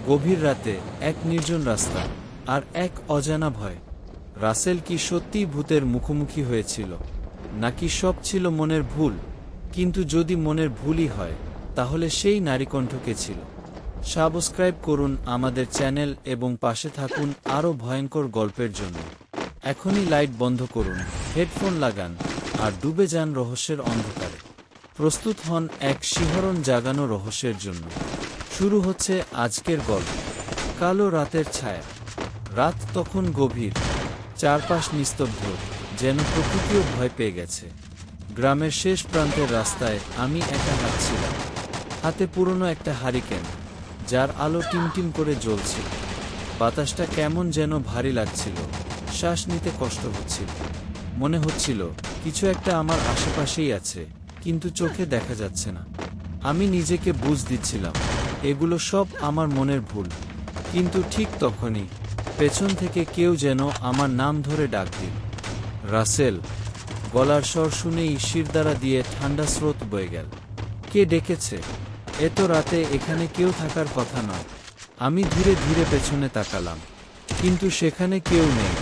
গভীর রাতে এক নির্জন রাস্তা আর এক অজানা ভয়। রাসেল কি সত্যিই ভূতের মুখোমুখি হয়েছিল, নাকি সব ছিল মনের ভুল? কিন্তু যদি মনের ভুলই হয়, তাহলে সেই নারীকণ্ঠকে ছিল। সাবস্ক্রাইব করুন আমাদের চ্যানেল এবং পাশে থাকুন আরও ভয়ঙ্কর গল্পের জন্য। এখনই লাইট বন্ধ করুন, হেডফোন লাগান আর ডুবে যান রহস্যের অন্ধকারে। প্রস্তুত হন এক শিহরণ জাগানো রহস্যের জন্য। শুরু হচ্ছে আজকের গল্প, কালো রাতের ছায়া। রাত তখন গভীর, চারপাশ নিস্তব্ধ, যেন প্রকৃতিও ভয় পেয়ে গেছে। গ্রামের শেষ প্রান্তের রাস্তায় আমি একা হাঁটছিলাম, হাতে পুরনো একটা হারিকেন, যার আলো টিমটিম করে জ্বলছিল। বাতাসটা কেমন যেন ভারী লাগছিল, শ্বাস নিতে কষ্ট হচ্ছিল। মনে হচ্ছিল কিছু একটা আমার আশেপাশেই আছে, কিন্তু চোখে দেখা যাচ্ছে না। আমি নিজেকে বুঝ দিচ্ছিলাম এগুলো সব আমার মনের ভুল। কিন্তু ঠিক তখনই পেছন থেকে কেউ যেন আমার নাম ধরে ডাক দিল, রাসেল। গলার স্বর শুনেই শিরদাঁড়া দিয়ে ঠান্ডা স্রোত বয়ে গেল। কে ডেকেছে? এত রাতে এখানে কেউ থাকার কথা নয়। আমি ধীরে ধীরে পেছনে তাকালাম, কিন্তু সেখানে কেউ নেই।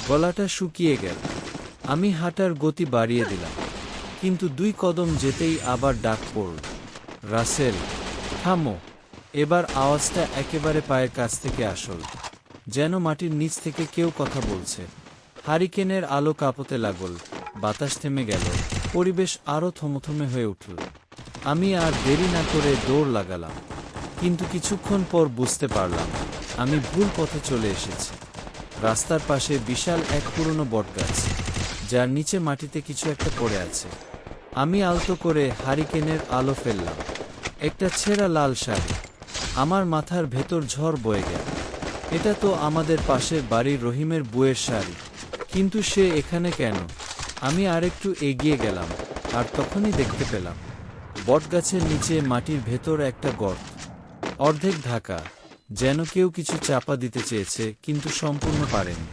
গলাটা শুকিয়ে গেল। আমি হাঁটার গতি বাড়িয়ে দিলাম, কিন্তু 2 কদম যেতেই আবার ডাক পড়ল, রাসেল, থামো। এবার আওয়াজটা একেবারে পায়ের কাছ থেকে আসল, যেন মাটির নিচ থেকে কেউ কথা বলছে। হারিকেনের আলো কাঁপতে লাগল, বাতাস থেমে গেল, পরিবেশ আরও থমথমে হয়ে উঠল। আমি আর দেরি না করে দৌড় লাগালাম, কিন্তু কিছুক্ষণ পর বুঝতে পারলাম আমি ভুল পথে চলে এসেছি। রাস্তার পাশে বিশাল এক পুরনো বটগাছ, যার নিচে মাটিতে কিছু একটা পড়ে আছে। আমি আলতো করে হারিকেনের আলো ফেললাম। একটা ছেঁড়া লাল শাড়ি। আমার মাথার ভেতর ঝড় বয়ে গেল। এটা তো আমাদের পাশের বাড়ির রহিমের বউয়ের শাড়ি, কিন্তু সে এখানে কেন? আমি আরেকটু এগিয়ে গেলাম, আর তখনই দেখতে পেলাম বটগাছের নিচে মাটির ভেতর একটা গর্ত, অর্ধেক ঢাকা, যেন কেউ কিছু চাপা দিতে চেয়েছে কিন্তু সম্পূর্ণ পারেনি।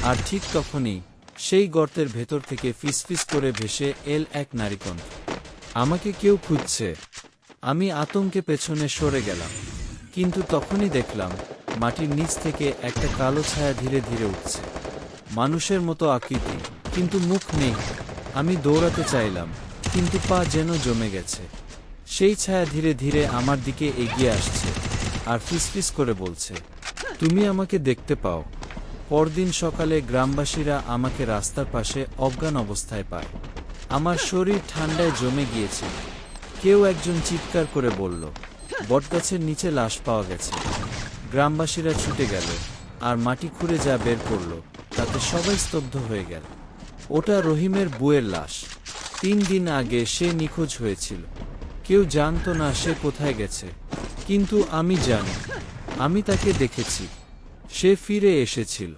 আর ঠিক তখনই সেই গর্তের ভেতর থেকে ফিসফিস করে ভেসে এল এক নারীকণ্ঠ, আমাকে কেউ খুঁজছে। আমি আতঙ্কে পেছনে সরে গেলাম, কিন্তু তখনই দেখলাম মাটির নিচ থেকে একটা কালো ছায়া ধীরে ধীরে উঠছে। মানুষের মতো আকৃতি, কিন্তু মুখ নেই। আমি দৌড়াতে চাইলাম, কিন্তু পা যেন জমে গেছে। সেই ছায়া ধীরে ধীরে আমার দিকে এগিয়ে আসছে আর ফিসফিস করে বলছে, তুমি আমাকে দেখতে পাও? পরদিন সকালে গ্রামবাসীরা আমাকে রাস্তার পাশে অজ্ঞান অবস্থায় পায়। আমার শরীর ঠান্ডায় জমে গিয়েছিল। কেউ একজন চিৎকার করে বলল, বটগাছের নিচে লাশ পাওয়া গেছে। গ্রামবাসীরা ছুটে গেল, আর মাটি খুঁড়ে যা বের করল, তাতে সবাই স্তব্ধ হয়ে গেল। ওটা রহিমের বউয়ের লাশ। 3 দিন আগে সে নিখোঁজ হয়েছিল। কেউ জানতো না সে কোথায় গেছে, কিন্তু আমি জানি। আমি তাকে দেখেছি। সে ফিরে এসেছিল।